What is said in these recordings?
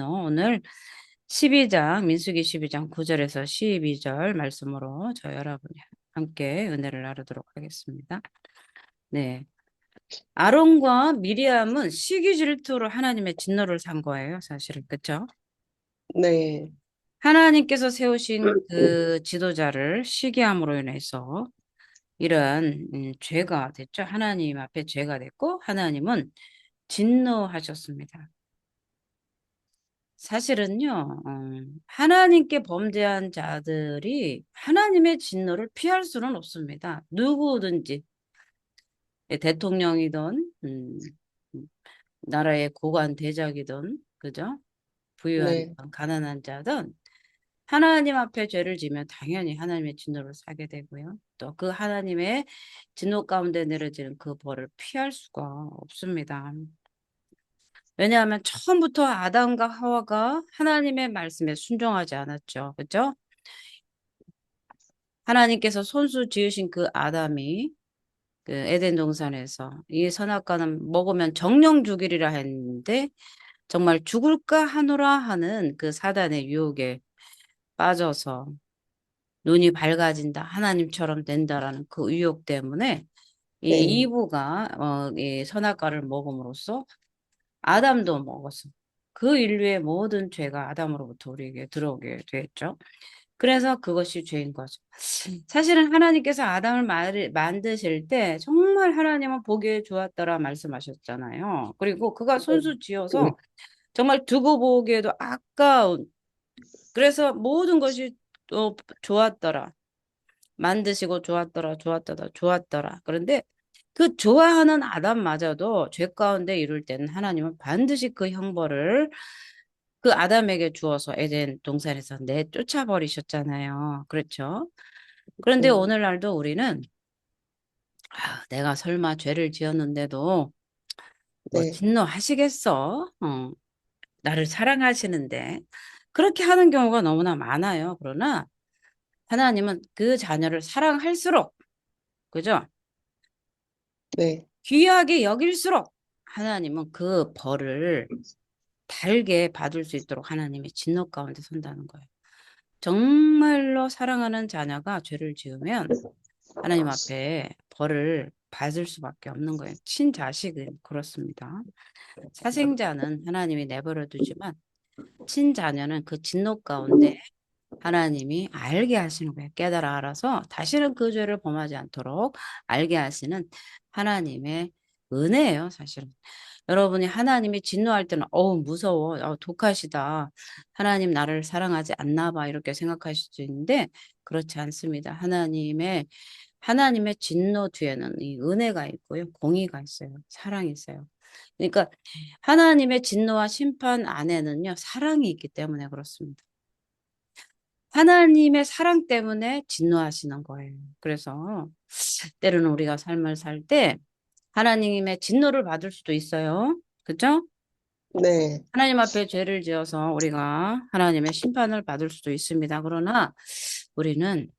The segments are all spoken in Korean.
오늘 12장, 민수기 12장 9절에서 12절 말씀으로 저희 여러분이 함께 은혜를 나누도록 하겠습니다. 네. 아론과 미리암은 시기 질투로 하나님의 진노를 산 거예요, 사실은. 그쵸? 네, 하나님께서 세우신 그 지도자를 시기함으로 인해서 이런 죄가 됐죠. 하나님 앞에 죄가 됐고, 하나님은 진노하셨습니다. 사실은요, 하나님께 범죄한 자들이 하나님의 진노를 피할 수는 없습니다. 누구든지, 대통령이든, 나라의 고관 대작이든, 그죠? 부유한, 네, 가난한 자든, 하나님 앞에 죄를 지면 당연히 하나님의 진노를 사게 되고요. 또 그 하나님의 진노 가운데 내려지는 그 벌을 피할 수가 없습니다. 왜냐하면 처음부터 아담과 하와가 하나님의 말씀에 순종하지 않았죠. 그죠? 하나님께서 손수 지으신 그 아담이 그 에덴 동산에서 이 선악과는 먹으면 정령 죽이리라 했는데 정말 죽을까 하노라 하는 그 사단의 유혹에 빠져서 눈이 밝아진다. 하나님처럼 된다라는 그 유혹 때문에 이 네, 이브가 이 선악과를 먹음으로써 아담도 먹었어. 그 인류의 모든 죄가 아담으로부터 우리에게 들어오게 됐죠. 그래서 그것이 죄인 거죠. 사실은 하나님께서 아담을 만드실 때 정말 하나님은 보기에 좋았더라 말씀하셨잖아요. 그리고 그가 손수 지어서 정말 두고 보기에도 아까운, 그래서 모든 것이 또 좋았더라. 만드시고 좋았더라, 좋았더라, 좋았더라. 그런데 그 좋아하는 아담마저도 죄 가운데 이룰 때는 하나님은 반드시 그 형벌을 그 아담에게 주어서 에덴 동산에서 내쫓아 버리셨잖아요. 그렇죠? 그런데 네, 오늘날도 우리는 내가 설마 죄를 지었는데도 뭐 네, 진노하시겠어? 나를 사랑하시는데 그렇게 하는 경우가 너무나 많아요. 그러나 하나님은 그 자녀를 사랑할수록 그죠? 네, 귀하게 여길수록 하나님은 그 벌을 달게 받을 수 있도록 하나님의 진노 가운데 선다는 거예요. 정말로 사랑하는 자녀가 죄를 지으면 하나님 앞에 벌을 받을 수밖에 없는 거예요. 친자식은 그렇습니다. 사생자는 하나님이 내버려 두지만 친자녀는 그 진노 가운데 하나님이 알게 하시는 거예요. 깨달아 알아서 다시는 그 죄를 범하지 않도록 알게 하시는 하나님의 은혜예요, 사실은. 여러분이 하나님이 진노할 때는 어우 무서워, 독하시다. 하나님 나를 사랑하지 않나 봐 이렇게 생각하실 수 있는데 그렇지 않습니다. 하나님의 진노 뒤에는 이 은혜가 있고요, 공의가 있어요, 사랑이 있어요. 그러니까 하나님의 진노와 심판 안에는요 사랑이 있기 때문에 그렇습니다. 하나님의 사랑 때문에 진노하시는 거예요. 그래서 때로는 우리가 삶을 살 때 하나님의 진노를 받을 수도 있어요. 그죠? 네, 하나님 앞에 죄를 지어서 우리가 하나님의 심판을 받을 수도 있습니다. 그러나 우리는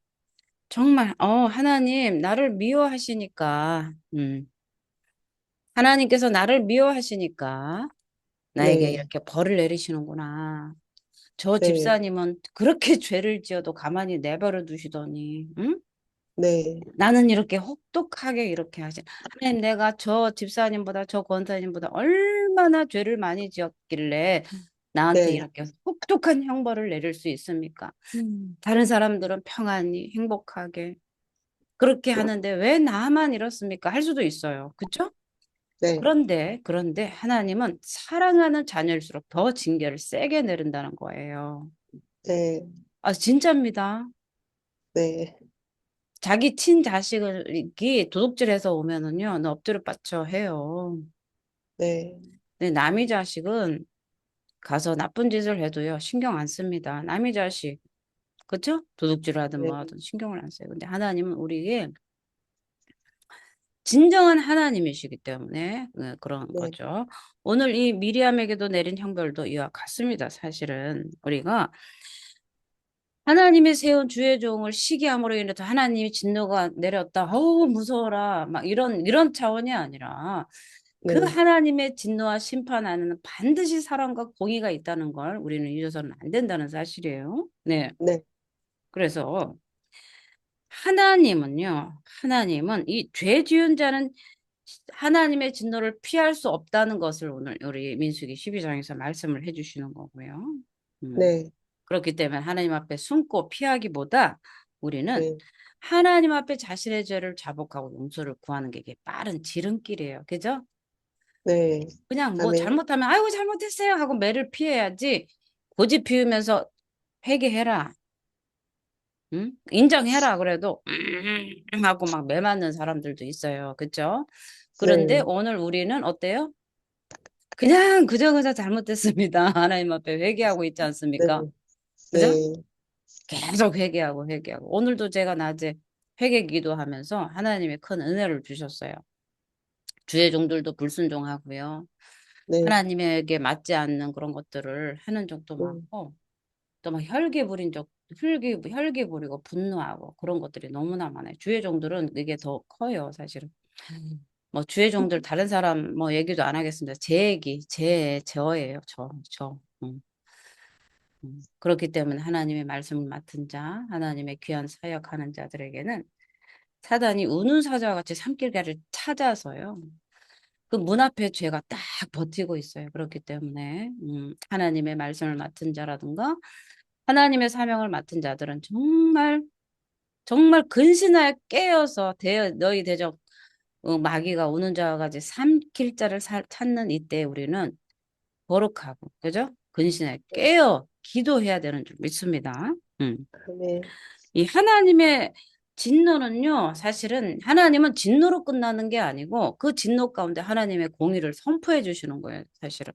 정말 하나님 나를 미워하시니까 하나님께서 나를 미워하시니까 나에게 네, 이렇게 벌을 내리시는구나. 저 네, 집사님은 그렇게 죄를 지어도 가만히 내버려 두시더니 응? 네, 나는 이렇게 혹독하게 이렇게 하지. 하나님, 내가 저 집사님보다 저 권사님보다 얼마나 죄를 많이 지었길래 나한테 네, 이렇게 혹독한 형벌을 내릴 수 있습니까? 다른 사람들은 평안히 행복하게 그렇게 하는데 왜 나만 이렇습니까? 할 수도 있어요. 그렇죠? 네, 그런데 하나님은 사랑하는 자녀일수록 더 징계를 세게 내린다는 거예요. 네, 아, 진짜입니다. 네, 자기 친자식이 도둑질해서 오면은요, 너 엎드려 뻗쳐 해요. 네, 근데 남의 자식은 가서 나쁜 짓을 해도요, 신경 안 씁니다. 남의 자식, 그쵸? 도둑질을 하든 뭐 네, 하든 신경을 안 써요. 근데 하나님은 우리에게 진정한 하나님이시기 때문에 그런 네, 거죠. 오늘 이 미리암에게도 내린 형벌도 이와 같습니다. 사실은 우리가 하나님이 세운 주의 종을 시기함으로 인해서 하나님이 진노가 내렸다. 어우, 무서워라. 막 이런 차원이 아니라 그 네, 하나님의 진노와 심판 안에는 반드시 사랑과 공의가 있다는 걸 우리는 잊어서는 안 된다는 사실이에요. 네. 네, 그래서 하나님은 이 죄 지은 자는 하나님의 진노를 피할 수 없다는 것을 오늘 우리 민수기 12장에서 말씀을 해주시는 거고요. 음. 네, 그렇기 때문에 하나님 앞에 숨고 피하기보다 우리는 네, 하나님 앞에 자신의 죄를 자복하고 용서를 구하는 게 이게 빠른 지름길이에요. 그죠? 네. 그냥 뭐 아멘. 잘못하면 아이고 잘못했어요 하고 매를 피해야지 고집 피우면서 회개해라. 응? 인정해라 그래도 하고 막 매 맞는 사람들도 있어요. 그죠? 그런데 네, 오늘 우리는 어때요? 그냥 그저 잘못했습니다. 하나님 앞에 회개하고 있지 네, 않습니까? 그죠? 네, 계속 회개하고. 오늘도 제가 낮에 회개 기도하면서 하나님의 큰 은혜를 주셨어요. 주의 종들도 불순종하고요. 네, 하나님에게 맞지 않는 그런 것들을 하는 적도 음, 많고, 또 막 혈기 부리고 분노하고 그런 것들이 너무나 많아요. 주의 종들은 이게 더 커요, 사실은. 뭐 주의 종들 다른 사람 뭐 얘기도 안 하겠습니다. 제 얘기, 저예요, 저. 그렇기 때문에 하나님의 말씀을 맡은 자, 하나님의 귀한 사역하는 자들에게는 사단이 우는 사자와 같이 산길가를 찾아서요. 그 문 앞에 죄가 딱 버티고 있어요. 그렇기 때문에 하나님의 말씀을 맡은 자라든가 하나님의 사명을 맡은 자들은 정말 정말 근신하여 깨어서 너희 대적 마귀가 우는 자와 같이 삼킬 자를 찾는 이때 우리는 거룩하고 그죠? 근신하여 깨어 기도해야 되는 줄 믿습니다. 음. 아멘. 이 하나님의 진노는요, 사실은 하나님은 진노로 끝나는 게 아니고 그 진노 가운데 하나님의 공의를 선포해 주시는 거예요, 사실은.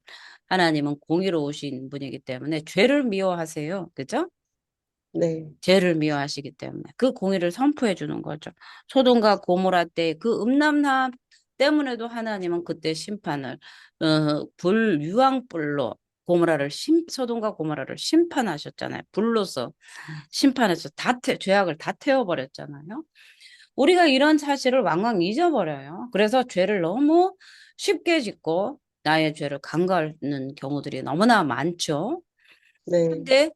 하나님은 공의로우신 분이기 때문에 죄를 미워하세요. 그죠? 네, 죄를 미워하시기 때문에 그 공의를 선포해 주는 거죠. 소돔과 고모라 때 그 음란함 때문에도 하나님은 그때 심판을 불유황불로 소돔과 고모라를 심판하셨잖아요. 불로서 심판해서 죄악을 다 태워버렸잖아요. 우리가 이런 사실을 왕왕 잊어버려요. 그래서 죄를 너무 쉽게 짓고 나의 죄를 간과하는 경우들이 너무나 많죠. 네, 근데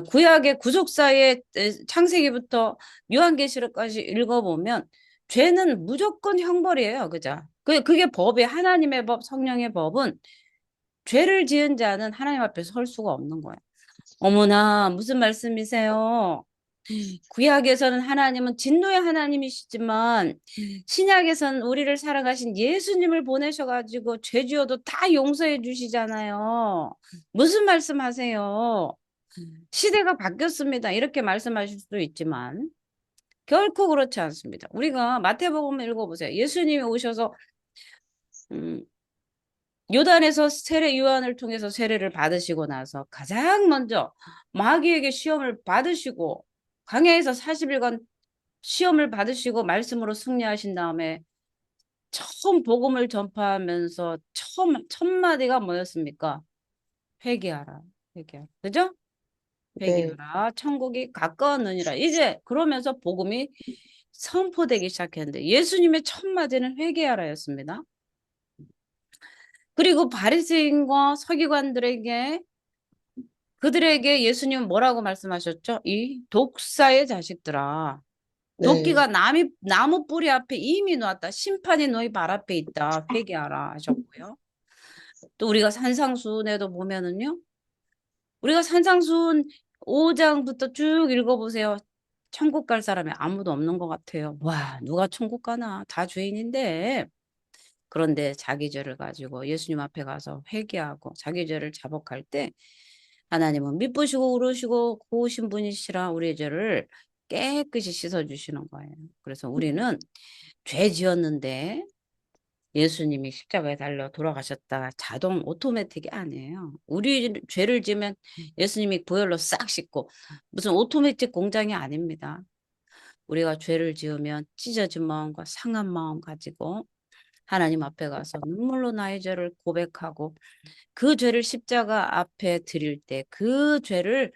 구약의 구속사의 창세기부터 요한계시록까지 읽어보면 죄는 무조건 형벌이에요. 그죠? 그게 법이 하나님의 법, 성령의 법은 죄를 지은 자는 하나님 앞에 설 수가 없는 거예요. 어머나, 무슨 말씀이세요? 구약에서는 하나님은 진노의 하나님이시지만 신약에서는 우리를 사랑하신 예수님을 보내셔가지고 죄 지어도 다 용서해 주시잖아요. 무슨 말씀하세요? 시대가 바뀌었습니다. 이렇게 말씀하실 수도 있지만 결코 그렇지 않습니다. 우리가 마태복음 읽어보세요. 예수님이 오셔서 음, 요단에서 요한을 통해서 세례를 받으시고 나서 가장 먼저 마귀에게 시험을 받으시고 광야에서 40일간 시험을 받으시고 말씀으로 승리하신 다음에 처음 복음을 전파하면서 첫 마디가 뭐였습니까? 회개하라. 회개하라. 그죠? 네, 회개하라. 천국이 가까웠느니라. 이제 그러면서 복음이 선포되기 시작했는데 예수님의 첫 마디는 회개하라였습니다. 그리고 바리새인과 서기관들에게 그들에게 예수님은 뭐라고 말씀하셨죠? 이 독사의 자식들아. 네, 도끼가 나무 뿌리 앞에 이미 놓았다. 심판이 너희 발 앞에 있다. 회개하라 하셨고요. 또 우리가 산상수훈에도 보면은요. 우리가 산상수훈 5장부터 쭉 읽어보세요. 천국 갈 사람이 아무도 없는 것 같아요. 와, 누가 천국 가나? 다 죄인인데. 그런데 자기 죄를 가지고 예수님 앞에 가서 회개하고 자기 죄를 자복할 때 하나님은 미쁘시고 우르시고 고우신 분이시라 우리의 죄를 깨끗이 씻어주시는 거예요. 그래서 우리는 죄 지었는데 예수님이 십자가에 달려 돌아가셨다. 자동 오토매틱이 아니에요. 우리 죄를 지면 예수님이 보혈로 싹 씻고 무슨 오토매틱 공장이 아닙니다. 우리가 죄를 지으면 찢어진 마음과 상한 마음 가지고 하나님 앞에 가서 눈물로 나의 죄를 고백하고 그 죄를 십자가 앞에 드릴 때 그 죄를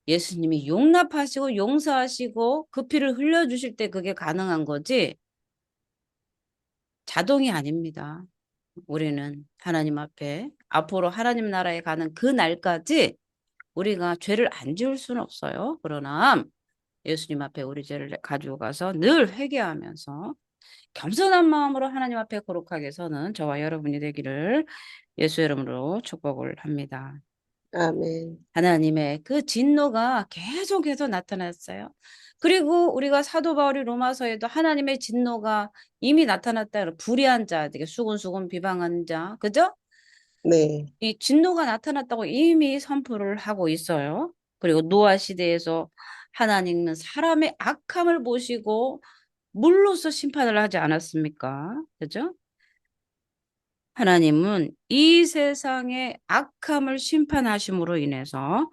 예수님이 용납하시고 용서하시고 그 피를 흘려주실 때 그게 가능한 거지 자동이 아닙니다. 우리는 하나님 앞에 앞으로 하나님 나라에 가는 그 날까지 우리가 죄를 안 지을 수는 없어요. 그러나 예수님 앞에 우리 죄를 가지고 가서 늘 회개하면서 겸손한 마음으로 하나님 앞에 거룩하게 서는 저와 여러분이 되기를 예수 이름으로 축복을 합니다. 아멘. 하나님의 그 진노가 계속해서 나타났어요. 그리고 우리가 사도 바울이 로마서에도 하나님의 진노가 이미 나타났다. 불의한 자, 되게 수군수군 비방한 자, 그죠? 네, 이 진노가 나타났다고 이미 선포를 하고 있어요. 그리고 노아 시대에서 하나님은 사람의 악함을 보시고 물로서 심판을 하지 않았습니까? 그죠? 하나님은 이 세상의 악함을 심판하심으로 인해서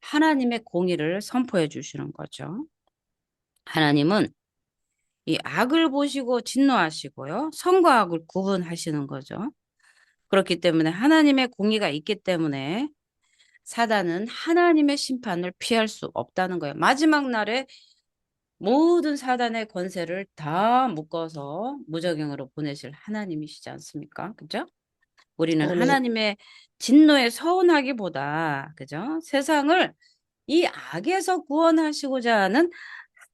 하나님의 공의를 선포해 주시는 거죠. 하나님은 이 악을 보시고 진노하시고요. 선과 악을 구분하시는 거죠. 그렇기 때문에 하나님의 공의가 있기 때문에 사단은 하나님의 심판을 피할 수 없다는 거예요. 마지막 날에 모든 사단의 권세를 다 묶어서 무적행으로 보내실 하나님이시지 않습니까? 그죠? 우리는 아멘. 하나님의 진노에 서운하기보다, 그죠? 세상을 이 악에서 구원하시고자 하는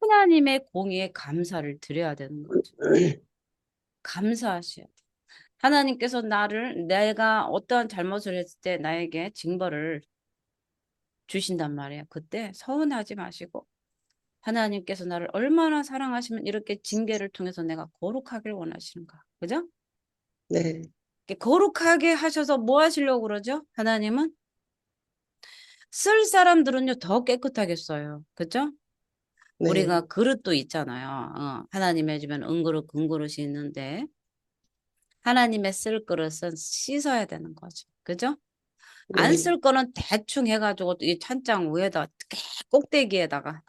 하나님의 공의에 감사를 드려야 되는 거죠. 감사하셔야 돼. 하나님께서 내가 어떠한 잘못을 했을 때 나에게 징벌을 주신단 말이에요. 그때 서운하지 마시고 하나님께서 나를 얼마나 사랑하시면 이렇게 징계를 통해서 내가 거룩하길 원하시는가. 그죠? 네, 이렇게 거룩하게 하셔서 뭐 하시려고 그러죠? 하나님은 쓸 사람들은요 더 깨끗하게 써요. 그죠? 네, 우리가 그릇도 있잖아요. 하나님의 집에는 은그릇, 금그릇이 있는데 하나님의 쓸 그릇은 씻어야 되는 거죠. 그죠? 안 네, 쓸 거는 대충 해가지고 이 찬장 위에다 꼭대기에다가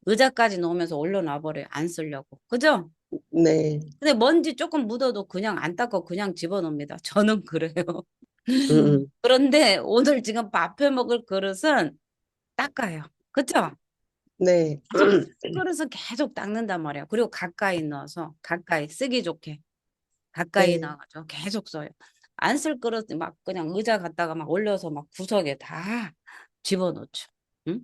의자까지 놓으면서 올려놔 버려요. 안 쓰려고. 그죠? 네, 근데 먼지 조금 묻어도 그냥 안 닦고 그냥 집어넣습니다. 저는 그래요. 음, 그런데 오늘 지금 밥 해 먹을 그릇은 닦아요. 그죠? 네, 계속 그릇을 계속 닦는단 말이에요. 그리고 가까이 넣어서 가까이 쓰기 좋게 가까이 네, 나가죠. 계속 써요. 안 쓸 그릇 막 그냥 의자 갖다가 막 올려서 막 구석에 다 집어넣죠. 응?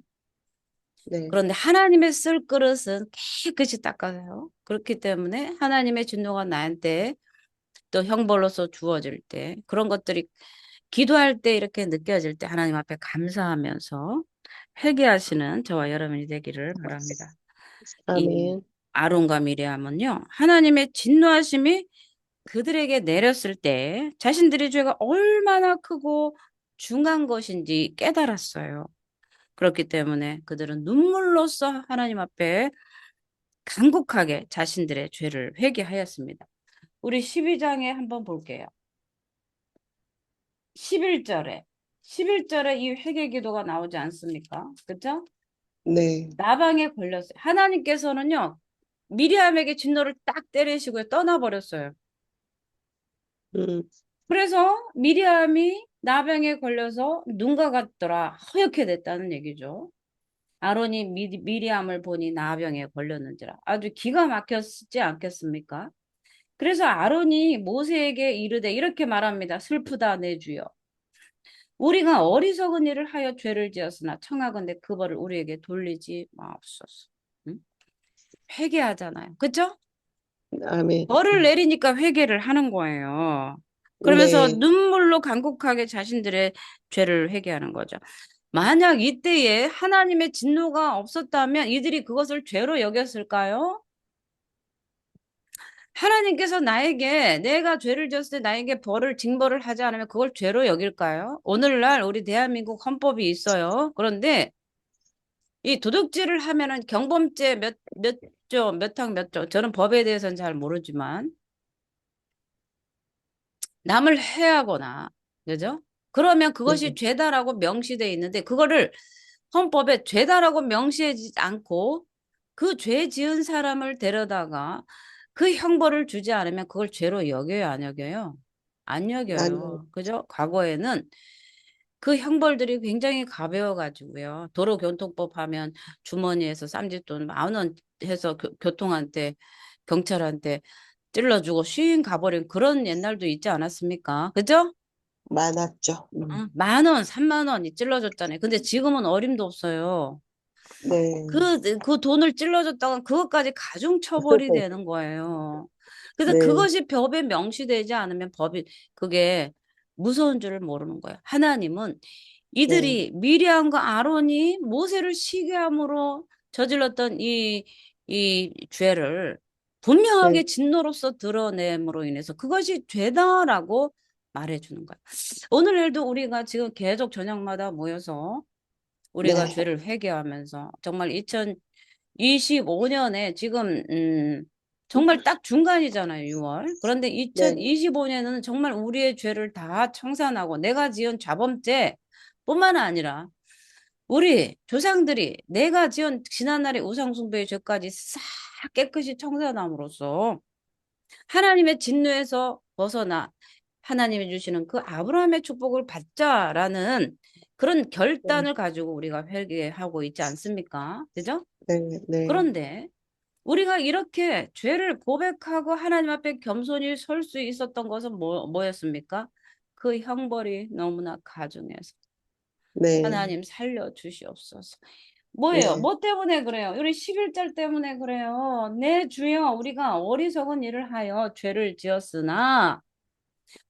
네, 그런데 하나님의 쓸 그릇은 깨끗이 닦아요. 그렇기 때문에 하나님의 진노가 나한테 또 형벌로서 주어질 때 그런 것들이 기도할 때 이렇게 느껴질 때 하나님 앞에 감사하면서 회개하시는 저와 여러분이 되기를 바랍니다. 이 아멘. 아론과 미리암은요, 하나님의 진노하심이 그들에게 내렸을 때 자신들의 죄가 얼마나 크고 중한 것인지 깨달았어요. 그렇기 때문에 그들은 눈물로써 하나님 앞에 간곡하게 자신들의 죄를 회개하였습니다. 우리 12장에 한번 볼게요. 11절에 11절에 이 회개 기도가 나오지 않습니까? 그죠? 네, 나방에 걸렸어요. 하나님께서는요. 미리암에게 진노를 딱 때리시고 떠나버렸어요. 음, 그래서 미리암이 나병에 걸려서 눈과 같더라 허옇게 됐다는 얘기죠. 아론이 미리암을 보니 나병에 걸렸는지라 아주 기가 막혔지 않겠습니까? 그래서 아론이 모세에게 이르되 이렇게 말합니다. 슬프다 내 주여. 우리가 어리석은 일을 하여 죄를 지었으나 청하건대 그 벌을 우리에게 돌리지 마옵소서. 응? 회개하잖아요. 그죠? 아멘. 벌을 내리니까 회개를 하는 거예요. 그러면서 네, 눈물로 간곡하게 자신들의 죄를 회개하는 거죠. 만약 이때에 하나님의 진노가 없었다면 이들이 그것을 죄로 여겼을까요? 하나님께서 나에게 내가 죄를 지었을 때 나에게 징벌을 하지 않으면 그걸 죄로 여길까요? 오늘날 우리 대한민국 헌법이 있어요. 그런데 이 도둑질을 하면은 경범죄 몇 조, 몇 항 몇 조. 저는 법에 대해서는 잘 모르지만 남을 해하거나, 그죠? 그러면 그것이 네, 죄다라고 명시되어 있는데 그거를 헌법에 죄다라고 명시하지 않고 그 죄 지은 사람을 데려다가 그 형벌을 주지 않으면 그걸 죄로 여겨요, 안 여겨요? 안 아니요. 여겨요. 그죠? 과거에는 그 형벌들이 굉장히 가벼워가지고요. 도로교통법 하면 주머니에서 쌈짓돈 10,000원 해서 교통한테, 경찰한테 찔러주고 쉰 가버린 그런 옛날도 있지 않았습니까? 그죠? 많았죠. 만 원, 3만 원이 찔러줬잖아요. 근데 지금은 어림도 없어요. 네. 그 돈을 찔러줬다가 그것까지 가중처벌이 되는 거예요. 그래서 네, 그것이 법에 명시되지 않으면 그게 무서운 줄을 모르는 거예요. 하나님은 네, 이들이 미리암과 아론이 모세를 시기함으로 저질렀던 이 죄를 네, 분명하게 진노로서 드러냄으로 인해서 그것이 죄다라고 말해주는 거예요. 오늘날도 우리가 지금 계속 저녁마다 모여서 우리가 네, 죄를 회개하면서 정말 2025년에 지금 정말 딱 중간이잖아요, 6월. 그런데 네, 2025년에는 정말 우리의 죄를 다 청산하고 내가 지은 자범죄뿐만 아니라 우리 조상들이 내가 지은 지난날의 우상숭배의 죄까지 싹 깨끗이 청산함으로써 하나님의 진노에서 벗어나 하나님이 주시는 그 아브라함의 축복을 받자라는 그런 네, 결단을 가지고 우리가 회개하고 있지 않습니까? 그죠? 네, 네. 그런데 우리가 이렇게 죄를 고백하고 하나님 앞에 겸손히 설 수 있었던 것은 뭐였습니까? 그 형벌이 너무나 가중해서 네, 하나님 살려 주시옵소서. 뭐예요? 네, 뭐 때문에 그래요? 우리 11절 때문에 그래요. 내 주여 우리가 어리석은 일을 하여 죄를 지었으나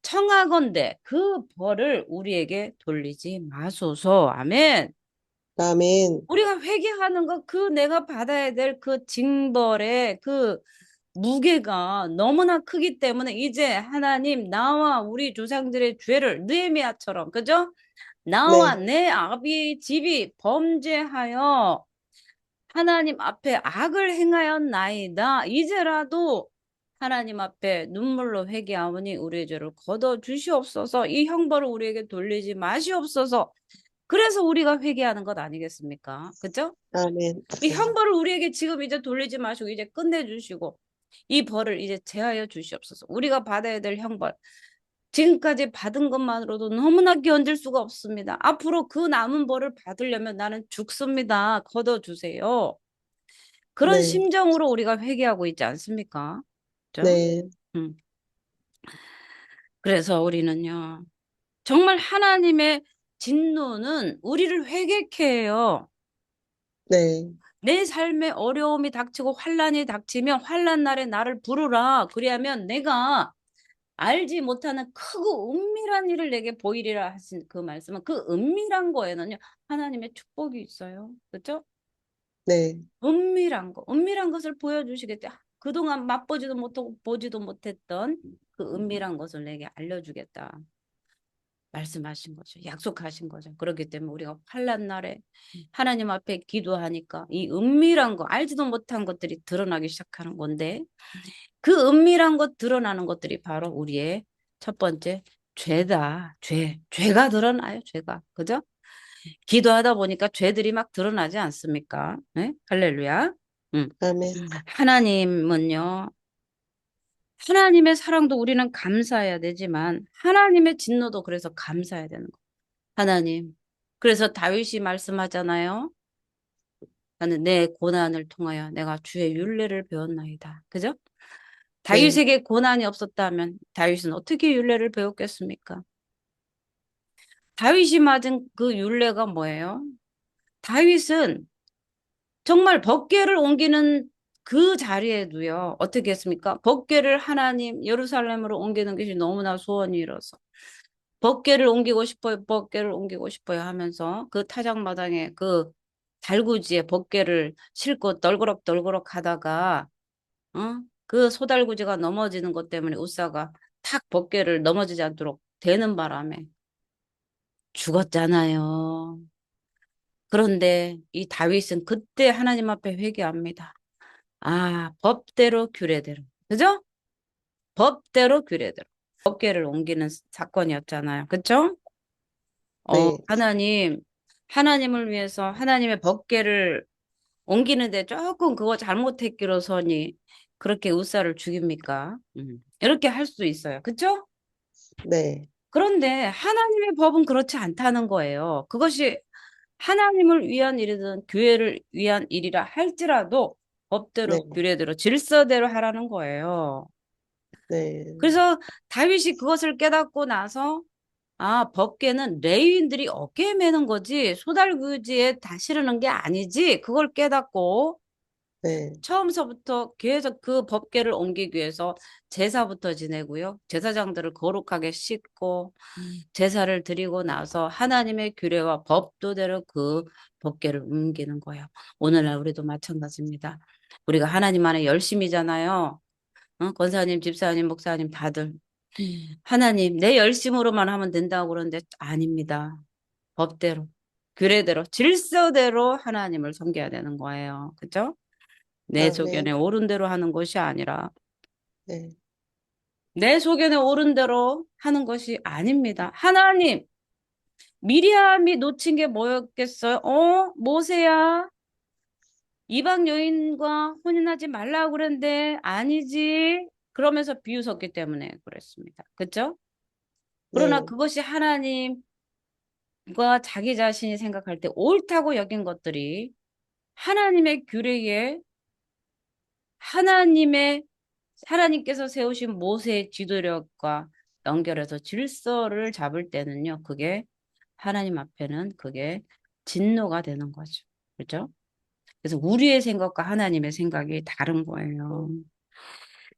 청하건대 그 벌을 우리에게 돌리지 마소서. 아멘. 아멘. 우리가 회개하는 것, 그 내가 받아야 될 그 징벌의 그 무게가 너무나 크기 때문에 이제 하나님 나와 우리 조상들의 죄를 느헤미야처럼 그죠? 나와 네, 내 아비 집이 범죄하여 하나님 앞에 악을 행하였나이다. 이제라도 하나님 앞에 눈물로 회개하오니 우리의 죄를 걷어 주시옵소서. 이 형벌을 우리에게 돌리지 마시옵소서. 그래서 우리가 회개하는 것 아니겠습니까? 그죠? 아멘. 이 네, 형벌을 우리에게 지금 이제 돌리지 마시고 이제 끝내주시고 이 벌을 이제 제하여 주시옵소서. 우리가 받아야 될 형벌. 지금까지 받은 것만으로도 너무나 견딜 수가 없습니다. 앞으로 그 남은 벌을 받으려면 나는 죽습니다. 걷어주세요. 그런 네, 심정으로 우리가 회개하고 있지 않습니까? 그죠? 네, 음. 그래서 우리는요, 정말 하나님의 진노는 우리를 회개케 해요. 네, 내 삶에 어려움이 닥치고 환란이 닥치면 환란 날에 나를 부르라. 그리하면 내가 알지 못하는 크고 은밀한 일을 내게 보이리라 하신 그 말씀은 그 은밀한 거에는요, 하나님의 축복이 있어요. 그렇죠? 네, 은밀한 것을 보여주시겠다. 그동안 맛보지도 못하고 보지도 못했던 그 은밀한 것을 내게 알려주겠다. 말씀하신 거죠. 약속하신 거죠. 그렇기 때문에 우리가 환난 날에 하나님 앞에 기도하니까 이 은밀한 거, 알지도 못한 것들이 드러나기 시작하는 건데 그 은밀한 것 드러나는 것들이 바로 우리의 첫 번째 죄다. 죄가 드러나요. 죄가. 그죠? 기도하다 보니까 죄들이 막 드러나지 않습니까? 네? 할렐루야. 음. 아멘. 하나님은요. 하나님의 사랑도 우리는 감사해야 되지만 하나님의 진노도 그래서 감사해야 되는 거예요. 하나님. 그래서 다윗이 말씀하잖아요. 나는 내 고난을 통하여 내가 주의 율례를 배웠나이다. 그죠? 네, 다윗에게 고난이 없었다면 다윗은 어떻게 율례를 배웠겠습니까? 다윗이 맞은 그 율례가 뭐예요? 다윗은 정말 법궤를 옮기는 그 자리에도요. 어떻게 했습니까? 법궤를 하나님 예루살렘으로 옮기는 것이 너무나 소원이 일어서 법궤를 옮기고 싶어요. 법궤를 옮기고 싶어요 하면서 그 타작마당에 그 달구지에 법궤를 싣고 널그럭 하다가 그 소달구지가 넘어지는 것 때문에 우사가 탁 법궤를 넘어지지 않도록 대는 바람에 죽었잖아요. 그런데 이 다윗은 그때 하나님 앞에 회개합니다. 아, 법대로 규례대로. 그죠? 법대로 규례대로. 법궤를 옮기는 사건이었잖아요. 그죠? 네, 하나님을 위해서 하나님의 법궤를 옮기는데 조금 그거 잘못했기로서니 그렇게 우사를 죽입니까? 이렇게 할 수 있어요. 그죠? 네, 그런데 하나님의 법은 그렇지 않다는 거예요. 그것이 하나님을 위한 일이든 교회를 위한 일이라 할지라도 네, 법대로, 규례대로, 질서대로 하라는 거예요. 네. 그래서 다윗이 그것을 깨닫고 나서 아, 법궤는 레위인들이 어깨에 매는 거지 소달구지에 다 실으는 게 아니지. 그걸 깨닫고 네. 처음서부터 계속 그 법궤를 옮기기 위해서 제사부터 지내고요. 제사장들을 거룩하게 씻고 제사를 드리고 나서 하나님의 규례와 법도대로 그 법궤를 옮기는 거예요. 오늘날 우리도 마찬가지입니다. 우리가 하나님 안에 열심이잖아요. 권사님, 집사님, 목사님 다들 하나님 내 열심으로만 하면 된다고 그러는데 아닙니다. 법대로, 규례대로, 질서대로 하나님을 섬겨야 되는 거예요. 그죠? 내 소견에 아멘. 옳은 대로 하는 것이 아니라 네. 내 소견에 옳은 대로 하는 것이 아닙니다. 하나님, 미리암이 놓친 게 뭐였겠어요? 모세야, 이방 여인과 혼인하지 말라고 그랬는데 아니지. 그러면서 비웃었기 때문에 그랬습니다. 그죠? 그러나 네. 그것이 하나님과 자기 자신이 생각할 때 옳다고 여긴 것들이 하나님의 규례에 하나님의 하나님께서 세우신 모세의 지도력과 연결해서 질서를 잡을 때는요, 그게 하나님 앞에는 그게 진노가 되는 거죠. 그렇죠? 그래서 우리의 생각과 하나님의 생각이 다른 거예요.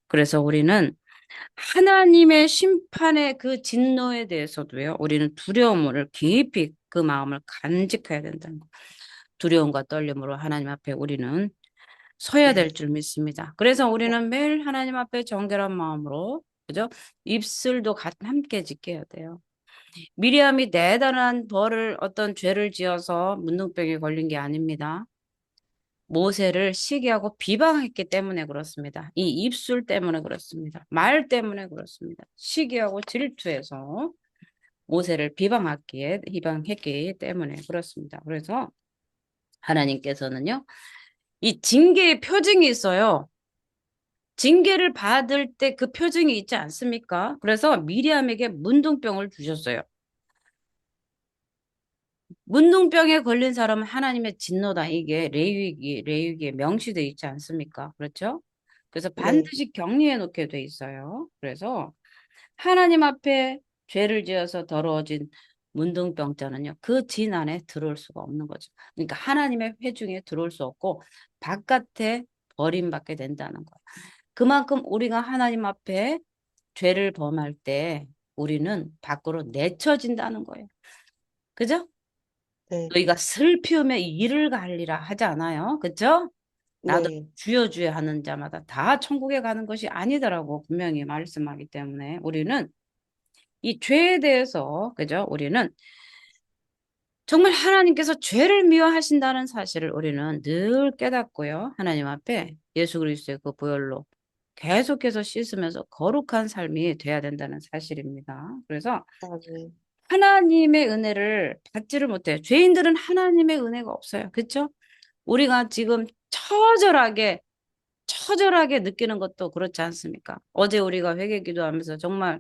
그래서 우리는 하나님의 심판의 그 진노에 대해서도요, 우리는 두려움을 깊이 그 마음을 간직해야 된다는 거. 두려움과 떨림으로 하나님 앞에 우리는 서야 될 네. 줄 믿습니다. 그래서 우리는 매일 하나님 앞에 정결한 마음으로, 그죠? 입술도 함께 지켜야 돼요. 미리암이 대단한 벌을, 어떤 죄를 지어서 문둥병에 걸린 게 아닙니다. 모세를 시기하고 비방했기 때문에 그렇습니다. 이 입술 때문에 그렇습니다. 말 때문에 그렇습니다. 시기하고 질투해서 모세를 비방했기 때문에 그렇습니다. 그래서 하나님께서는요, 이 징계의 표징이 있어요. 징계를 받을 때 그 표징이 있지 않습니까? 그래서 미리암에게 문둥병을 주셨어요. 문둥병에 걸린 사람은 하나님의 진노다. 이게 레위기에 명시되어 있지 않습니까? 그렇죠? 그래서 네. 반드시 격리해 놓게 돼 있어요. 그래서 하나님 앞에 죄를 지어서 더러워진 문둥병자는요, 그 진 안에 들어올 수가 없는 거죠. 그러니까 하나님의 회중에 들어올 수 없고 바깥에 버림받게 된다는 거예요. 그만큼 우리가 하나님 앞에 죄를 범할 때 우리는 밖으로 내쳐진다는 거예요. 그죠? 네. 너희가 슬피움에 이를 갈리라 하지 않아요. 그죠? 나도 네. 주여 주여 하는 자마다 다 천국에 가는 것이 아니더라고 분명히 말씀하기 때문에 우리는 이 죄에 대해서 그죠? 우리는 정말 하나님께서 죄를 미워하신다는 사실을 우리는 늘 깨닫고요. 하나님 앞에 예수 그리스도의 그 보혈로 계속해서 씻으면서 거룩한 삶이 돼야 된다는 사실입니다. 그래서 아멘. 하나님의 은혜를 받지를 못해요. 죄인들은 하나님의 은혜가 없어요. 그렇죠? 우리가 지금 처절하게 느끼는 것도 그렇지 않습니까? 어제 우리가 회개 기도하면서 정말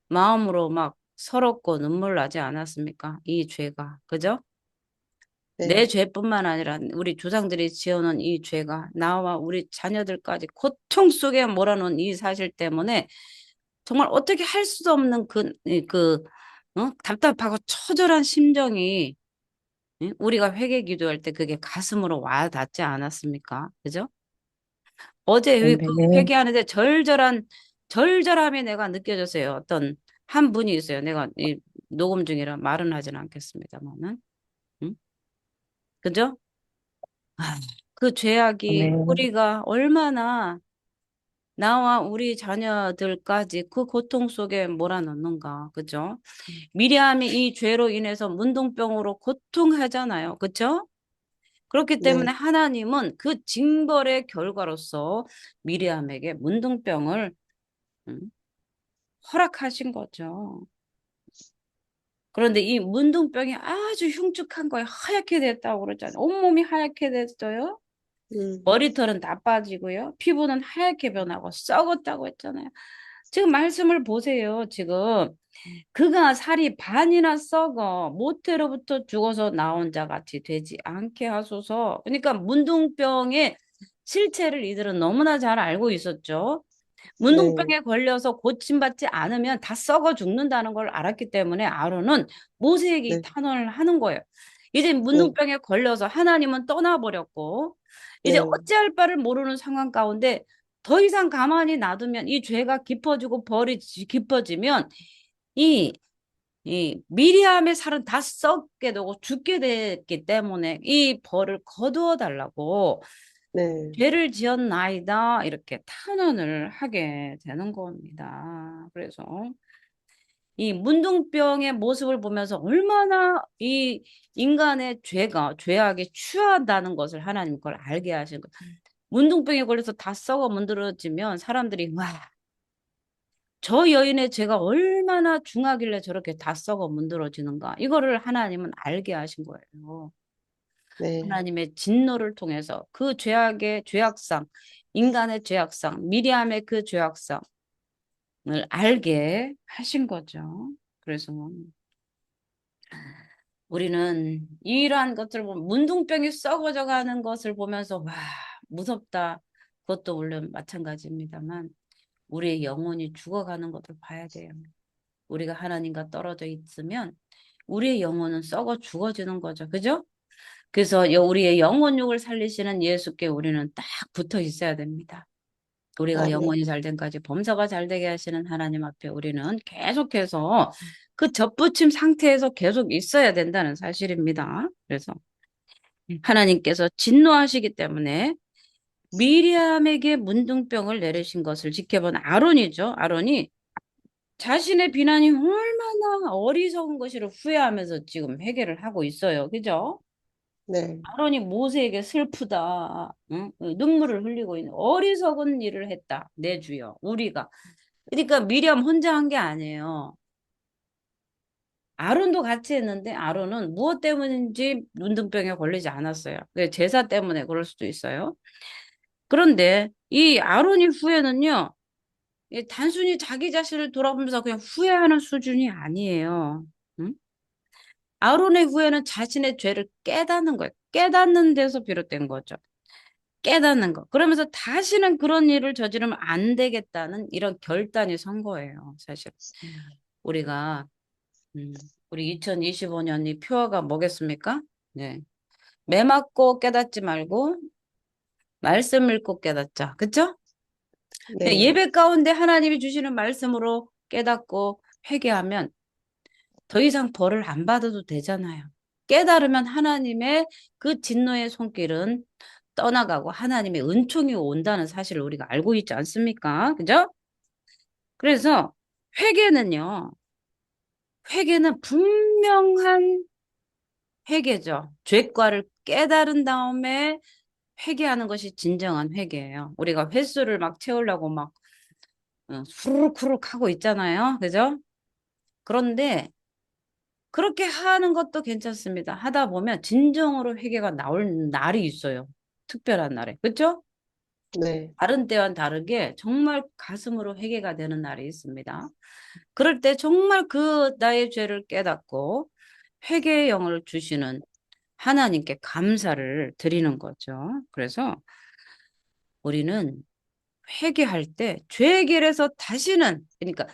마음으로 막 서럽고 눈물 나지 않았습니까? 이 죄가. 그죠? 내 네. 죄뿐만 아니라 우리 조상들이 지어놓은 이 죄가 나와 우리 자녀들까지 고통 속에 몰아넣은 이 사실 때문에 정말 어떻게 할 수도 없는 답답하고 처절한 심정이 우리가 회개 기도할 때 그게 가슴으로 와 닿지 않았습니까? 그죠? 어제 네. 회개하는데 절절함이 내가 느껴졌어요. 어떤 한 분이 있어요. 내가 이 녹음 중이라 말은 하진 않겠습니다만은. 응? 그죠? 아, 그 죄악이 아멘. 우리가 얼마나 나와 우리 자녀들까지 그 고통 속에 몰아넣는가. 그죠? 미리암이 이 죄로 인해서 문둥병으로 고통하잖아요. 그죠? 그렇기 때문에 네. 하나님은 그 징벌의 결과로서 미리암에게 문둥병을 음, 허락하신 거죠. 그런데 이 문둥병이 아주 흉측한 거에 하얗게 됐다고 그러잖아요. 온몸이 하얗게 됐어요. 음. 머리털은 다 빠지고요. 피부는 하얗게 변하고 썩었다고 했잖아요. 지금 말씀을 보세요. 지금 그가 살이 반이나 썩어 모태로부터 죽어서 나온 자 같이 되지 않게 하소서. 그러니까 문둥병의 실체를 이들은 너무나 잘 알고 있었죠. 네, 문둥병에 걸려서 고침받지 않으면 다 썩어 죽는다는 걸 알았기 때문에 아론은 모세에게 이 네, 탄원을 하는 거예요. 이제 네, 문둥병에 걸려서 하나님은 떠나버렸고 이제 네, 어찌할 바를 모르는 상황 가운데 더 이상 가만히 놔두면 이 죄가 깊어지고 벌이 깊어지면 이, 이 미리암의 살은 다 썩게 되고 죽게 됐기 때문에 이 벌을 거두어 달라고 네, 죄를 지었나이다 이렇게 탄원을 하게 되는 겁니다. 그래서 이 문둥병의 모습을 보면서 얼마나 이 인간의 죄악이 추하다는 것을 하나님 걸 알게 하신 거. 문둥병에 걸려서 다 썩어 문드러지면 사람들이 와, 저 여인의 죄가 얼마나 중하길래 저렇게 다 썩어 문드러지는가. 이거를 하나님은 알게 하신 거예요. 네, 하나님의 진노를 통해서 그 죄악의 죄악상, 인간의 죄악상, 미리암의 그 죄악상을 알게 하신 거죠. 그래서 우리는 이러한 것들을 보면 문둥병이 썩어져 가는 것을 보면서 와, 무섭다. 그것도 물론 마찬가지입니다만 우리의 영혼이 죽어가는 것을 봐야 돼요. 우리가 하나님과 떨어져 있으면 우리의 영혼은 썩어 죽어지는 거죠. 그죠? 그래서 우리의 영혼육을 살리시는 예수께 우리는 딱 붙어 있어야 됩니다. 우리가 영혼이 아멘. 잘 된까지 범사가 잘 되게 하시는 하나님 앞에 우리는 계속해서 그 접붙임 상태에서 계속 있어야 된다는 사실입니다. 그래서 하나님께서 진노하시기 때문에 미리암에게 문둥병을 내리신 것을 지켜본 아론이죠. 아론이 자신의 비난이 얼마나 어리석은 것이를 후회하면서 지금 회개를 하고 있어요. 그죠? 네, 아론이 모세에게 슬프다. 응? 눈물을 흘리고 있는 어리석은 일을 했다. 내 주여. 우리가. 그러니까 미리암 혼자 한 게 아니에요. 아론도 같이 했는데 아론은 무엇 때문인지 눈등병에 걸리지 않았어요. 제사 때문에 그럴 수도 있어요. 그런데 이 아론이 후회는요. 단순히 자기 자신을 돌아보면서 그냥 후회하는 수준이 아니에요. 응? 아론의 후회는 자신의 죄를 깨닫는 거예요. 깨닫는 데서 비롯된 거죠. 깨닫는 거. 그러면서 다시는 그런 일을 저지르면 안 되겠다는 이런 결단이 선 거예요, 사실. 우리가, 음, 우리 2025년이 표어가 뭐겠습니까? 네. 매맞고 깨닫지 말고, 말씀 읽고 깨닫자. 그쵸? 네, 예배 가운데 하나님이 주시는 말씀으로 깨닫고 회개하면 더 이상 벌을 안 받아도 되잖아요. 깨달으면 하나님의 그 진노의 손길은 떠나가고 하나님의 은총이 온다는 사실을 우리가 알고 있지 않습니까? 그죠? 그래서 회개는요, 회개는 분명한 회개죠. 죄과를 깨달은 다음에 회개하는 것이 진정한 회개예요. 우리가 횟수를 막 채우려고 막 후루룩후루룩 하고 있잖아요. 그죠? 그런데 그렇게 하는 것도 괜찮습니다. 하다 보면 진정으로 회개가 나올 날이 있어요. 특별한 날에. 그죠? 네, 다른 때와는 다르게 정말 가슴으로 회개가 되는 날이 있습니다. 그럴 때 정말 그 나의 죄를 깨닫고 회개의 영을 주시는 하나님께 감사를 드리는 거죠. 그래서 우리는 회개할 때 죄의 길에서 다시는 그러니까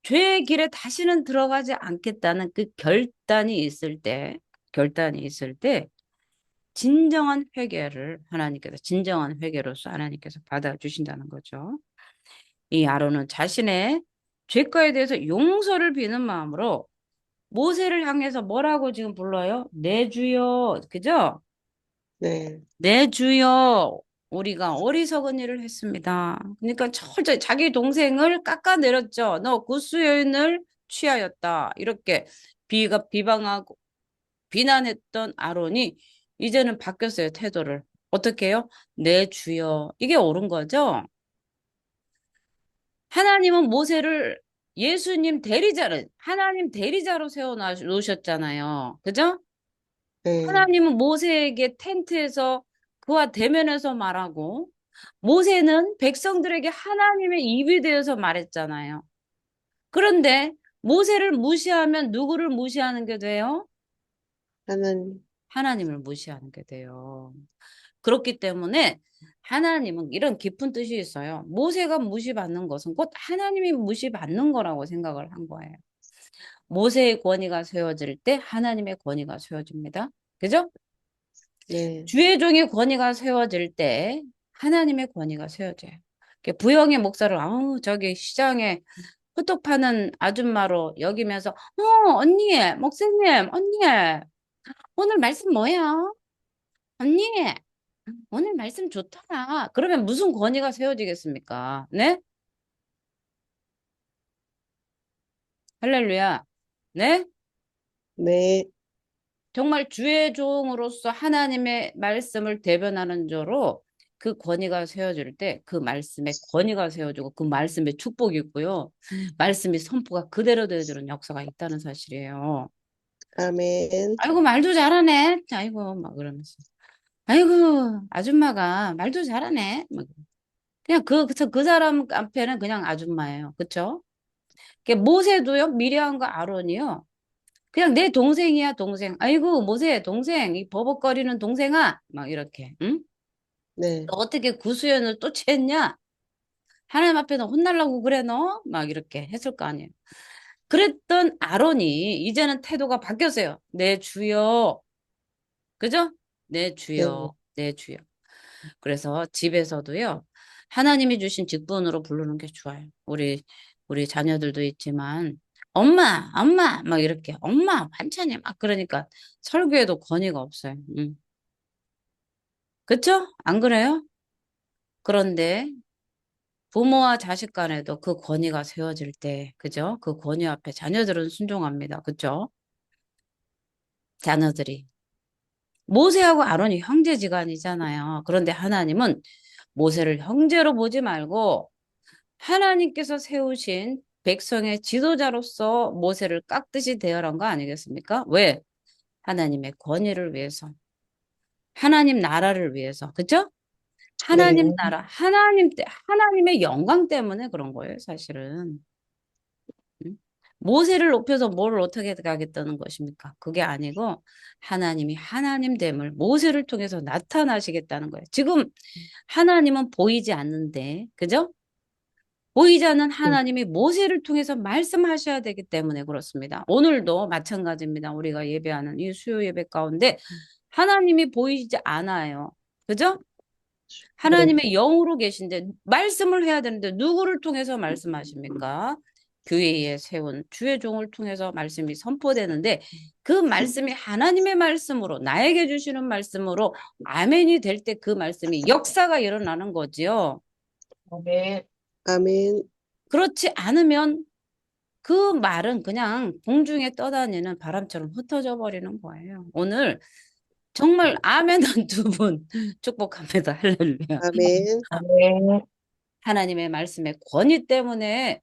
죄의 길에 다시는 들어가지 않겠다는 그 결단이 있을 때 진정한 회개를 하나님께서 진정한 회개로서 하나님께서 받아주신다는 거죠. 이 아론은 자신의 죄과에 대해서 용서를 비는 마음으로 모세를 향해서 뭐라고 지금 불러요? 내 주여, 그죠? 네, 내 주여, 우리가 어리석은 일을 했습니다. 그러니까 철저히 자기 동생을 깎아내렸죠. 너 구스 여인을 취하였다. 이렇게 비방하고 비난했던 아론이 이제는 바뀌었어요, 태도를. 어떻게 해요? 내 주여. 이게 옳은 거죠? 하나님은 모세를 예수님 대리자를, 하나님 대리자로 세워 놓으셨잖아요. 그죠? 네, 하나님은 모세에게 텐트에서 그와 대면해서 말하고, 모세는 백성들에게 하나님의 입이 되어서 말했잖아요. 그런데 모세를 무시하면 누구를 무시하는 게 돼요? 하나님, 하나님을 무시하는 게 돼요. 그렇기 때문에 하나님은 이런 깊은 뜻이 있어요. 모세가 무시받는 것은 곧 하나님이 무시받는 거라고 생각을 한 거예요. 모세의 권위가 세워질 때 하나님의 권위가 세워집니다. 그죠? 네, 주의 종의 권위가 세워질 때 하나님의 권위가 세워져요. 부영의 목사를 아우 저기 시장에 호떡 파는 아줌마로 여기면서 언니 목사님 언니 오늘 말씀 뭐야? 언니 오늘 말씀 좋더라. 그러면 무슨 권위가 세워지겠습니까? 네? 할렐루야. 네? 네, 정말 주의 종으로서 하나님의 말씀을 대변하는 자로 그 권위가 세워질 때 그 말씀에 권위가 세워지고 그 말씀에 축복이 있고요. 말씀이 선포가 그대로 되어지는 역사가 있다는 사실이에요. 아멘, 아이고 말도 잘하네. 아이고 막 그러면서. 아이고 아줌마가 말도 잘하네. 막 그냥 그 사람 앞에는 그냥 아줌마예요. 그쵸? 모세도요, 미리암과 아론이요. 그냥 내 동생이야, 동생. 아이고, 모세, 동생. 이 버벅거리는 동생아. 막 이렇게. 응? 네, 너 어떻게 구수연을 또 취했냐? 하나님 앞에 너 혼날라고 그래, 너? 막 이렇게 했을 거 아니에요. 그랬던 아론이 이제는 태도가 바뀌었어요. 내 주여. 그죠? 내 네, 주여. 내 주여. 그래서 집에서도요, 하나님이 주신 직분으로 부르는 게 좋아요. 우리 자녀들도 있지만, 엄마, 엄마, 막 이렇게, 엄마, 반찬이 막 그러니까 설교에도 권위가 없어요. 그쵸? 안 그래요? 그런데 부모와 자식 간에도 그 권위가 세워질 때, 그죠? 그 권위 앞에 자녀들은 순종합니다. 그죠? 자녀들이. 모세하고 아론이 형제지간이잖아요. 그런데 하나님은 모세를 형제로 보지 말고 하나님께서 세우신 백성의 지도자로서 모세를 깍듯이 대하란 거 아니겠습니까? 왜? 하나님의 권위를 위해서, 하나님 나라를 위해서, 그죠? 하나님 네, 나라, 하나님의 영광 때문에 그런 거예요, 사실은. 응? 모세를 높여서 뭘 어떻게 가겠다는 것입니까? 그게 아니고 하나님이 하나님됨을 모세를 통해서 나타나시겠다는 거예요. 지금 하나님은 보이지 않는데, 그죠? 보이지 않는 하나님이 모세를 통해서 말씀하셔야 되기 때문에 그렇습니다. 오늘도 마찬가지입니다. 우리가 예배하는 이 수요 예배 가운데 하나님이 보이지 않아요. 그죠? 네, 하나님의 영으로 계신데 말씀을 해야 되는데 누구를 통해서 말씀하십니까? 교회에 세운 주의 종을 통해서 말씀이 선포되는데 그 말씀이 하나님의 말씀으로 나에게 주시는 말씀으로 아멘이 될 때 그 말씀이 역사가 일어나는 거지요. 아멘, 그렇지 않으면 그 말은 그냥 공중에 떠다니는 바람처럼 흩어져 버리는 거예요. 오늘 정말 아멘한 두 분 축복합니다. 할렐루야. 아멘, 하나님의 말씀의 권위 때문에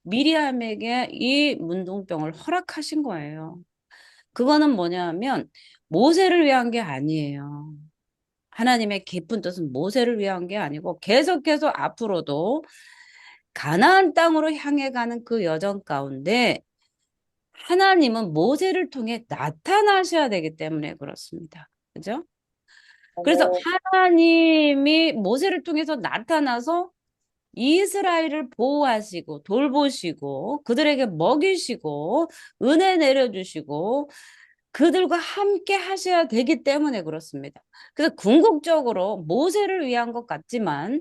미리암에게 이 문둥병을 허락하신 거예요. 그거는 뭐냐면 모세를 위한 게 아니에요. 하나님의 깊은 뜻은 모세를 위한 게 아니고 계속해서 앞으로도 가나안 땅으로 향해 가는 그 여정 가운데 하나님은 모세를 통해 나타나셔야 되기 때문에 그렇습니다. 그죠? 그래서 하나님이 모세를 통해서 나타나서 이스라엘을 보호하시고 돌보시고 그들에게 먹이시고 은혜 내려주시고 그들과 함께 하셔야 되기 때문에 그렇습니다. 그래서 궁극적으로 모세를 위한 것 같지만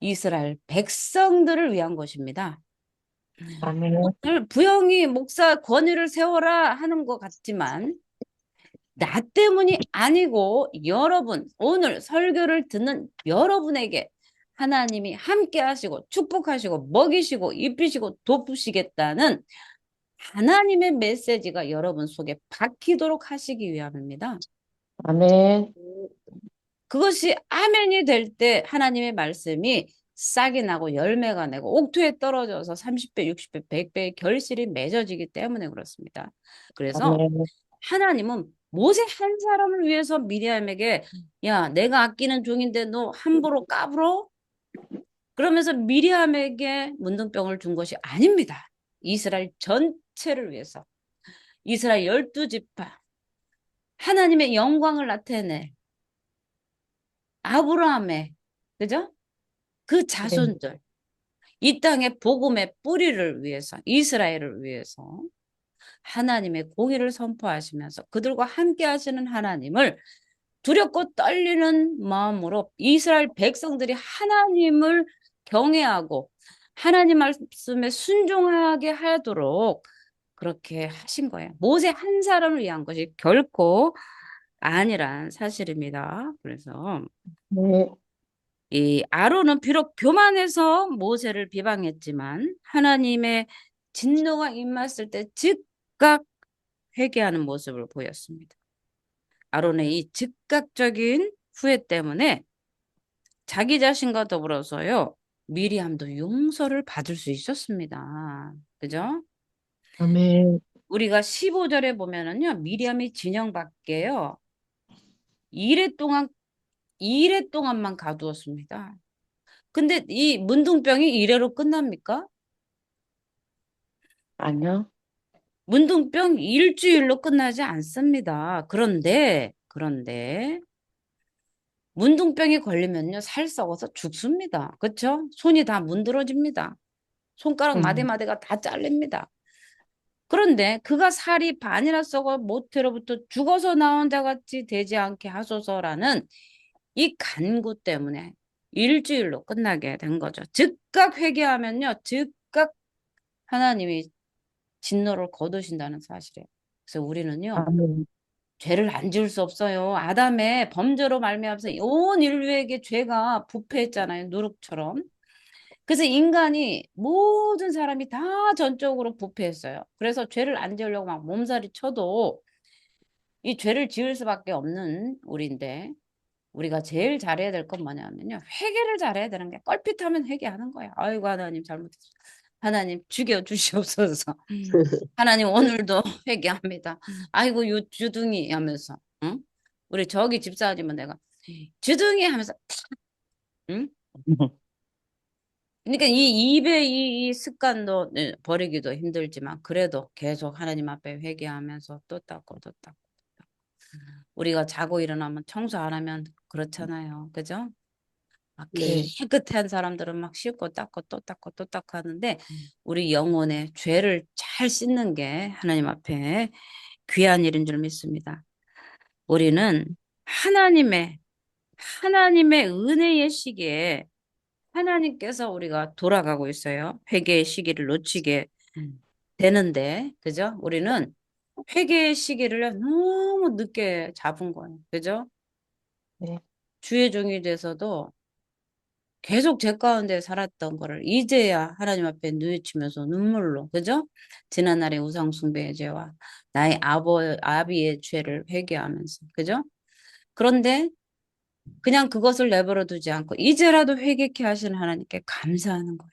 이스라엘 백성들을 위한 것입니다. 오늘 부영이 목사 권위를 세워라 하는 것 같지만 나 때문이 아니고 여러분 오늘 설교를 듣는 여러분에게 하나님이 함께 하시고 축복하시고 먹이시고 입히시고 돕으시겠다는 하나님의 메시지가 여러분 속에 박히도록 하시기 위함입니다. 아멘, 그것이 아멘이 될 때 하나님의 말씀이 싹이 나고 열매가 내고 옥토에 떨어져서 30배, 60배, 100배의 결실이 맺어지기 때문에 그렇습니다. 그래서 아멘, 하나님은 모세 한 사람을 위해서 미리암에게 야, 내가 아끼는 종인데 너 함부로 까불어? 그러면서 미리암에게 문둥병을 준 것이 아닙니다. 이스라엘 전체를 위해서. 이스라엘 12지파. 하나님의 영광을 나타내. 아브라함의, 그죠? 그 네. 자손들, 이 땅의 복음의 뿌리를 위해서, 이스라엘을 위해서 하나님의 공의를 선포하시면서 그들과 함께 하시는 하나님을 두렵고 떨리는 마음으로 이스라엘 백성들이 하나님을 경외하고 하나님 말씀에 순종하게 하도록 그렇게 하신 거예요. 모세 한 사람을 위한 것이 결코 아니란 사실입니다. 그래서 네. 이 아론은 비록 교만해서 모세를 비방했지만 하나님의 진노가 임했을 때 즉각 회개하는 모습을 보였습니다. 아론의 이 즉각적인 후회 때문에 자기 자신과 더불어서요, 미리암도 용서를 받을 수 있었습니다. 그죠? 아멘. 우리가 15절에 보면은요, 미리암이 진영 밖에요, 2일 동안, 2일 동안만 가두었습니다. 근데 이 문둥병이 이래로 끝납니까? 아니요. 문둥병 일주일로 끝나지 않습니다. 그런데, 문둥병이 걸리면요, 살 썩어서 죽습니다. 그렇죠? 손이 다 문드러집니다. 손가락 음. 마디마디가 다 잘립니다. 그런데 그가 살이 반이나 썩어 모태로부터 죽어서 나온 자 같이 되지 않게 하소서라는 이 간구 때문에 일주일로 끝나게 된 거죠. 즉각 회개하면요, 즉각 하나님이 진노를 거두신다는 사실이에요. 그래서 우리는요, 아멘. 죄를 안 지을 수 없어요. 아담의 범죄로 말미암아서 온 인류에게 죄가 부패했잖아요. 누룩처럼. 그래서 인간이 모든 사람이 다 전적으로 부패했어요. 그래서 죄를 안 지으려고 막 몸살이 쳐도 이 죄를 지을 수밖에 없는 우리인데 우리가 제일 잘해야 될 건 뭐냐면요. 회개를 잘해야 되는 게 껄핏하면 회개하는 거야. 아이고 하나님 잘못했어. 하나님 죽여 주시옵소서. 하나님 오늘도 회개합니다. 아이고 요 주둥이 하면서 응? 우리 저기 집사님은 내가 주둥이 하면서 응? 그러니까 이 입의 이 습관도 네, 버리기도 힘들지만 그래도 계속 하나님 앞에 회개하면서 또 닦고 또 닦고 우리가 자고 일어나면 청소 안 하면 그렇잖아요. 그죠? 막 네. 깨끗한 사람들은 막 씻고 닦고 또 닦고 또 닦고 하는데 우리 영혼의 죄를 잘 씻는 게 하나님 앞에 귀한 일인 줄 믿습니다. 우리는 하나님의 하나님의 은혜의 시기에 하나님께서 우리가 돌아가고 있어요. 회개의 시기를 놓치게 되는데, 그죠? 우리는 회개의 시기를 너무 늦게 잡은 거예요. 그죠? 네. 주의 종이 돼서도 계속 죄 가운데 살았던 거를 이제야 하나님 앞에 뉘우치면서 눈물로, 그죠? 지난날의 우상숭배의 죄와 나의 아비의 죄를 회개하면서, 그죠? 그런데 그냥 그것을 내버려 두지 않고 이제라도 회개케 하시는 하나님께 감사하는 거예요.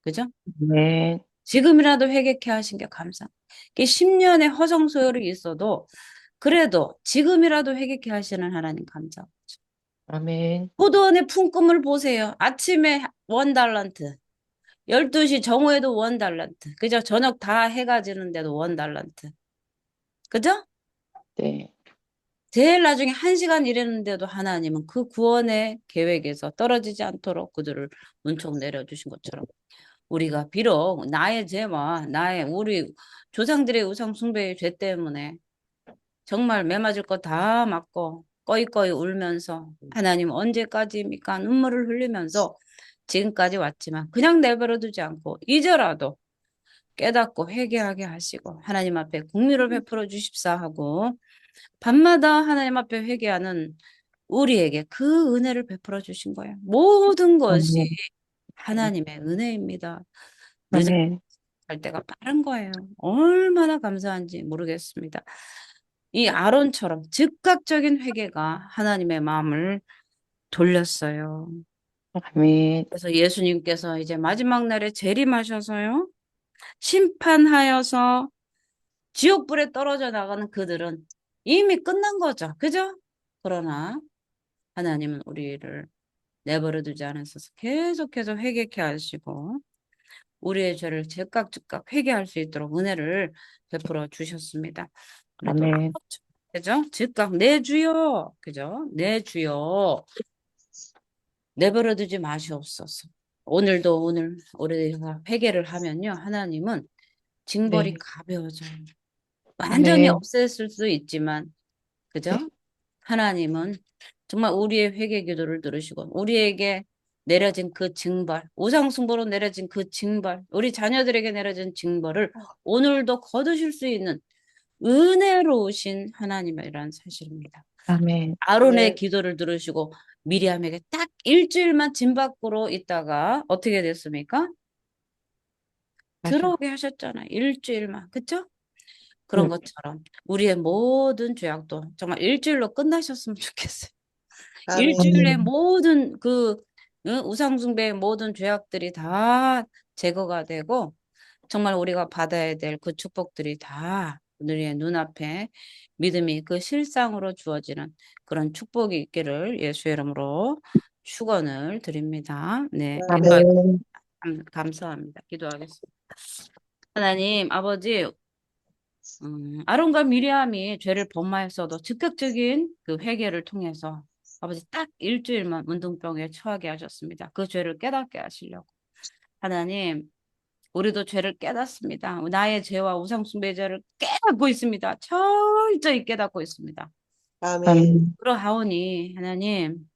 그죠? 네. 지금이라도 회개케 하신 게 감사. 10년의 허송소요를 있어도 그래도 지금이라도 회개케 하시는 하나님 감사. 아멘. 포도원의 품금을 보세요. 아침에 원 달란트, 12시 정오에도 원 달란트. 그죠? 저녁 다 해가 지는데도 원 달란트. 그죠? 네. 제일 나중에 1시간 일했는데도 하나님은 그 구원의 계획에서 떨어지지 않도록 그들을 은총 내려주신 것처럼 우리가 비록 나의 죄와 우리 조상들의 우상 숭배의 죄 때문에 정말 매맞을 거 다 맞고 꺼이꺼이 울면서 하나님 언제까지입니까? 눈물을 흘리면서 지금까지 왔지만 그냥 내버려 두지 않고 이제라도 깨닫고 회개하게 하시고 하나님 앞에 국률을 베풀어 주십사 하고 밤마다 하나님 앞에 회개하는 우리에게 그 은혜를 베풀어 주신 거예요. 모든 것이 아멘. 하나님의 은혜입니다. 늦어 아멘. 갈 때가 빠른 거예요. 얼마나 감사한지 모르겠습니다. 이 아론처럼 즉각적인 회개가 하나님의 마음을 돌렸어요. 아멘. 그래서 예수님께서 이제 마지막 날에 재림하셔서요. 심판하여서 지옥불에 떨어져 나가는 그들은 이미 끝난 거죠. 그죠? 그러나 하나님은 우리를 내버려 두지 않으셔서 계속해서 회개케 하시고 우리의 죄를 즉각 회개할 수 있도록 은혜를 베풀어 주셨습니다. 그래도 아멘. 그죠? 즉각 내 주여, 그죠? 내 주여. 내버려두지 마시옵소서. 오늘도 우리가 회개를 하면요. 하나님은 징벌이 네. 가벼워져요. 완전히 아멘. 없앴을 수도 있지만, 네. 그죠? 하나님은 정말 우리의 회개 기도를 들으시고, 우리에게 내려진 그 징벌, 우상숭배로 내려진 그 징벌, 우리 자녀들에게 내려진 징벌을 오늘도 거두실 수 있는 은혜로우신 하나님이라는 사실입니다. 아멘. 아론의 기도를 들으시고 미리암에게 딱 일주일만 짐 밖으로 있다가 어떻게 됐습니까? 맞아. 들어오게 하셨잖아요. 일주일만. 그쵸? 그런 네. 것처럼 우리의 모든 죄악도 정말 일주일로 끝나셨으면 좋겠어요. 아멘. 일주일에 아멘. 모든 우상숭배의 모든 죄악들이 다 제거가 되고 정말 우리가 받아야 될 그 축복들이 다 우리의 눈앞에 믿음이 그 실상으로 주어지는 그런 축복이 있기를 예수의 이름으로 축원을 드립니다. 네, 기도하 아멘. 아멘. 감사합니다. 기도하겠습니다. 하나님 아버지, 아론과 미리암이 죄를 범하였어도 즉각적인 그 회개를 통해서 아버지 딱 일주일만 문둥병에 처하게 하셨습니다. 그 죄를 깨닫게 하시려고. 하나님, 우리도 죄를 깨닫습니다. 나의 죄와 우상숭배의 죄를 깨닫고 있습니다. 철저히 깨닫고 있습니다. 아멘. 아멘. 그러하오니 하나님,